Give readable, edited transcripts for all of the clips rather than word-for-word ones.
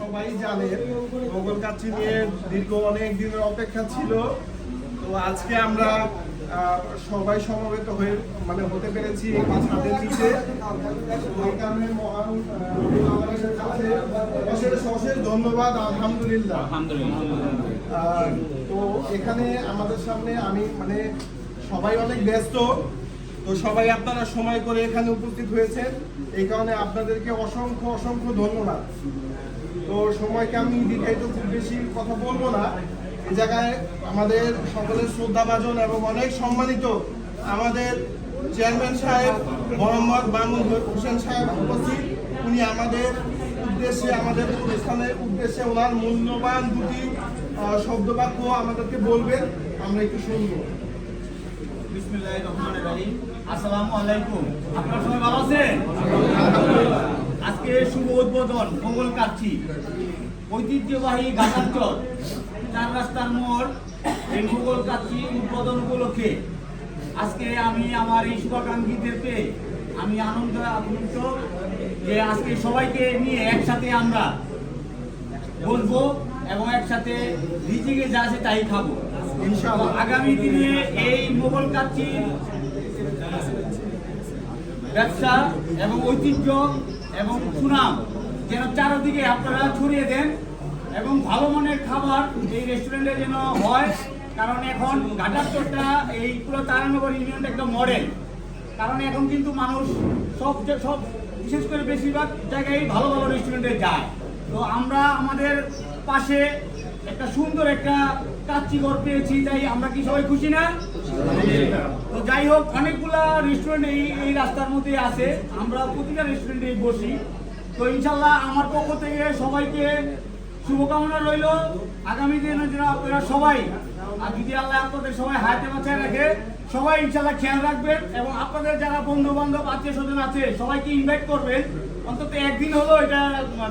সবাই জানেন মোগল কাচ্চি নিয়ে দীর্ঘ অনেক দিনের অপেক্ষা ছিল। তো আজকে আমরা সবাই সমবেত হয়ে হতে পেরেছি এই ছাদের নিচে। অশেষ ধন্যবাদ, আলহামদুলিল্লাহ। তো এখানে আমাদের সামনে আমি সবাই অনেক ব্যস্ত, তো সবাই আপনারা সময় করে এখানে উপস্থিত হয়েছেন, এই কারণে আপনাদেরকে অসংখ্য ধন্যবাদ। তো সময়কে আমি দীর্ঘায়িত খুব বেশি কথা বলবো না। এই জায়গায় আমাদের সকলের শ্রদ্ধাভাজন এবং অনেক সম্মানিত আমাদের চেয়ারম্যান সাহেব মোহাম্মদ মামুন হোসেন সাহেব উপস্থিত। উনি আমাদের উদ্দেশ্যে, আমাদের অনুষ্ঠানের উদ্দেশ্যে ওনার মূল্যবান দুটি শব্দবাক্য আমাদেরকে বলবেন, আমরা একটু শুনবো। বিসমিল্লাহির রহমানির রহিম। আসসালামু আলাইকুম। আপনারা সবাই ভালো আছেন? আজকে শুভ উদ্বোধন মোগল কাচ্চি, ঐতিহ্যবাহী গাছাচর 4 রাস্তার মোড়। এই মোগল কাচ্চি উদ্বোধন উপলক্ষে আজকে আমি আমার এই শুভাকাঙ্ক্ষীদের পেয়ে আমি আনন্দিত যে আজকে সবাইকে নিয়ে একসাথে আমরা বলবো এবং একসাথে রিজিকে যা আছে তাই খাবো ইনশাআল্লাহ। আগামী দিনে এই মোগল কাচ্চির ব্যবসা এবং ঐতিহ্য এবং সুনাম যেন চারদিকে আপনারা ছড়িয়ে দেন এবং ভালো মানের খাবার এই রেস্টুরেন্টে যেন হয়। কারণ এখন ঘাটারচরটা এই পুরো তারানগর ইউনিয়নটা একটা মডেল। কারণ এখন কিন্তু মানুষ সব বিশেষ করে বেশিরভাগ জায়গায় ভালো রেস্টুরেন্টে যায়। তো আমরা আমাদের পাশে একটা সুন্দর একটা কাচ্চি ঘর পেয়েছি, তাই আমরা কি সবাই খুশি না? তো যাই হোক, অনেকগুলা রেস্টুরেন্ট এই রাস্তার মধ্যে আছে, আমরা প্রতিটা রেস্টুরেন্টে বসি। তো ইনশাল্লাহ আমার পক্ষ থেকে সবাইকে শুভকামনা রইল আগামী দিনে যেন আপনারা সবাই, আর যদি আল্লাহ আপনাদের সবাই হাতে মাথায় রাখে, সবাই ইনশাল্লাহ খেয়াল রাখবেন এবং আপনাদের যারা বন্ধু বান্ধব আত্মীয় স্বজন আছে সবাইকে ইনভাইট করবেন, অন্তত একদিন হলো এটা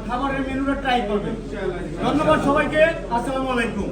খাবারের মেনুটা ট্রাই করবেন। ধন্যবাদ সবাইকে। আসসালামু আলাইকুম।